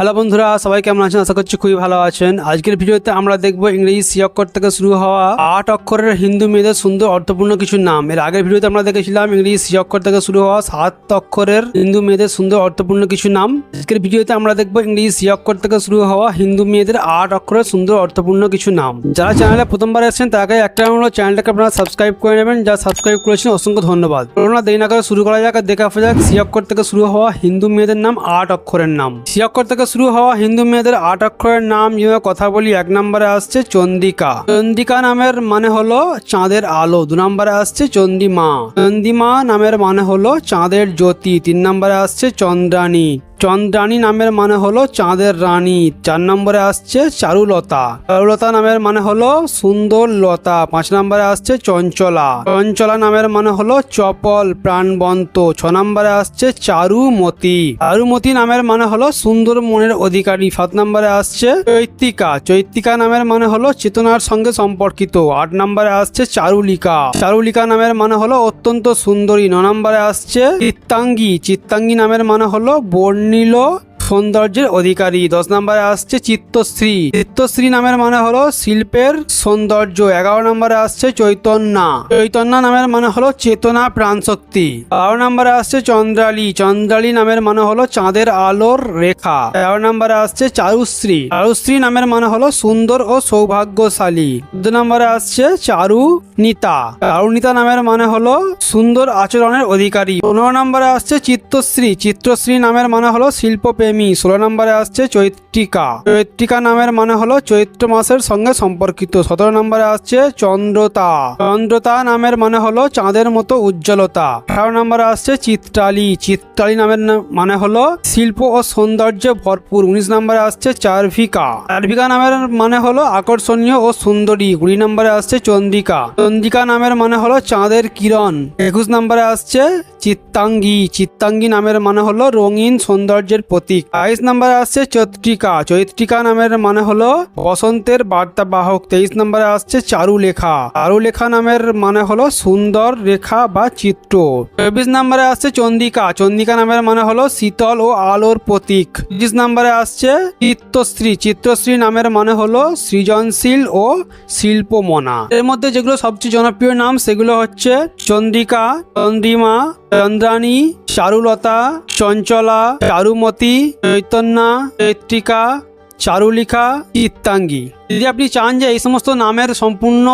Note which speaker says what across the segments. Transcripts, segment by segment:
Speaker 1: Hello বন্ধুরা, সবাই কেমন আছেন? আশা করছি খুবই ভালো আছেন। আজকের ভিডিওতে আমরা দেখব ইংরেজি সি অক্ষর থেকে শুরু হওয়া 8 অক্ষরের হিন্দু মেয়েদের সুন্দর অর্থপূর্ণ কিছু নাম। এর আগের ভিডিওতে আমরা দেখেছিলাম ইংরেজি সি অক্ষর থেকে শুরু হওয়া 7 অক্ষরের হিন্দু মেয়েদের সুন্দর অর্থপূর্ণ কিছু নাম। আজকের ভিডিওতে আমরা দেখব ইংরেজি সি অক্ষর থেকে শুরু হওয়া হিন্দু মেয়েদের 8 অক্ষরের সুন্দর অর্থপূর্ণ কিছু নাম। যারা চ্যানেলে প্রথমবার এসেছেন তাকে একটা হলো চ্যানেলটাকে আপনারা সাবস্ক্রাইব করে নেবেন। যা সাবস্ক্রাইব করেছেন অসংখ্য ধন্যবাদ। করোনা দেরি না করে শুরু করা যাক, দেখে আসা যাক সি অক্ষর থেকে শুরু হওয়া হিন্দু মেয়েদের নাম 8 অক্ষরের নাম। সি অক্ষর থেকে শুরু হওয়া হিন্দু মেয়েদের 8 অক্ষরের নাম যেভাবে কথা বলি, 1 নম্বরে আসছে চন্দ্রিকা। চন্দ্রিকা নামের মানে হলো চাঁদের আলো। 2 নম্বরে আসছে চন্দ্রিমা। চন্দ্রিমা নামের মানে হলো চাঁদের জ্যোতি। 3 নম্বরে আসছে চন্দ্রানী। চন্দ্রানী নামের মানে হলো চাঁদের রানী। 4 নম্বরে আসছে চারুলতা। চারুলতা নামের মানে হলো সুন্দর লতা। 5 নম্বরে আসছে চঞ্চলা। চঞ্চলা নামের মানে হলো চপল প্রাণবন্ত। 6 নম্বরে আসছে চারুমতি। চারুমতি নামের মানে হলো সুন্দর মনের অধিকারী। 7 নম্বরে আসছে চৈত্রিকা। চৈত্রিকা নামের মানে হলো চেতনার সঙ্গে সম্পর্কিত। 8 নম্বরে আসছে চারুলিকা। চারুলিকা নামের মানে হলো অত্যন্ত সুন্দরী। 9 নম্বরে আসছে চিত্তাঙ্গী। চিত্তাঙ্গী নামের মানে হলো বর্ণিল সৌন্দর্যের অধিকারী। 10 নম্বরে আসছে চিত্তশ্রী। চিত্তশ্রী নামের মানে হলো শিল্পের সৌন্দর্য। 11 নম্বরে আসছে চৈতন্যা। চৈতন্যা নামের মানে হলো চেতনা প্রাণশক্তি। 12 নম্বরে আসছে চন্দ্রালী। চন্দ্রালী নামের মানে হলো চাঁদের আলোর রেখা। 13 নম্বরে আসছে চারুশ্রী। চারুশ্রী নামের মানে হলো সুন্দর ও সৌভাগ্যশালী। 14 নম্বরে আসছে চারুনিতা। চারুনিতা নামের মানে হলো সুন্দর আচরণের অধিকারী। 15 নম্বরে আসছে চিত্তশ্রী। চিত্তশ্রী নামের মানে হলো শিল্পপ্রেমী। 16 নম্বরে আসছে চৈত্রিকা। চৈত্রিকা নামের মানে হলো চৈত্র মাসের সঙ্গে সম্পর্কিত। 17 নম্বরে আসছে চন্দ্রতা। চন্দ্রতা নামের মানে হলো চাঁদের মতো উজ্জ্বলতা। 18 নম্বরে আসছে চিত্রালী। চিত্রালী নামের মানে হলো শিল্প ও সৌন্দর্য ভরপুর। 19 নম্বরে আসছে চার্ভিকা। চার্ভিকা নামের মানে হলো আকর্ষণীয় ও সুন্দরী। 20 নম্বরে আসছে চন্দ্রিকা। চন্দ্রিকা নামের মানে হলো চাঁদের কিরণ। 21 নম্বরে আসছে চিত্তাঙ্গী। চিত্তাঙ্গী নামের মানে হলো রঙিন সৌন্দর্যের প্রতীক। 22 নম্বরে আসছে চৈত্রিকা। চৈত্রিকা নামের মানে হলো বসন্তের বার্তাবাহক। 23 নম্বরে আসছে চারুলেখা। চারুলেখা নামের মানে হলো সুন্দর রেখা বা চিত্র। 24 নম্বরে আসছে চন্দ্রিকা। চন্দ্রিকা নামের মানে হলো শীতল ও আলোর প্রতীক। 25 নম্বরে আসছে চিত্তশ্রী। চিত্তশ্রী নামের মানে হলো সৃজনশীল ও শিল্পমনা। এর মধ্যে যেগুলো সবচেয়ে জনপ্রিয় নাম সেগুলো হচ্ছে চন্দ্রিকা, চন্দ্রিমা, চন্দ্রানী, চারুলতা, চঞ্চলা, চারুমতি, চৈতন্যা, চৈত্রিকা, চারুলিখা, চিত্তাঙ্গী। যদি আপনি চান যে এই সমস্ত নামের সম্পূর্ণ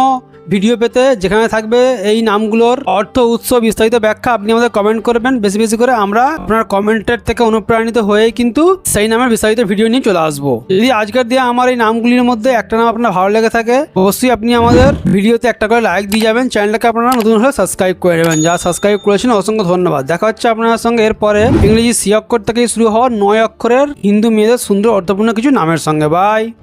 Speaker 1: ভিডিও পেতে, যেখানে থাকবে এই নামগুলোর অর্থ, উৎস, বিস্তারিত ব্যাখ্যা, আপনি আমাদের কমেন্ট করবেন বেশি বেশি করে। আমরা আপনার কমেন্টের থেকে অনুপ্রাণিত হয়েই কিন্তু সেই নামের বিস্তারিত ভিডিও নিয়ে চলে আসবো। যদি আজকের দিয়ে আমার এই নামগুলির মধ্যে একটা নাম আপনার ভালো লেগে থাকে, অবশ্যই আপনি আমাদের ভিডিওতে একটা করে লাইক দিয়ে যাবেন। চ্যানেলটাকে আপনারা নতুন হলে সাবস্ক্রাইব করে নেবেন। যা সাবস্ক্রাইব করেছেন অসংখ্য ধন্যবাদ। দেখা হচ্ছে আপনার সঙ্গে এরপরে ইংরেজি সি অক্ষর থেকে শুরু হওয়া 9 অক্ষরের হিন্দু মেয়েদের সুন্দর অর্থপূর্ণ কিছু নামের সঙ্গে। বাই।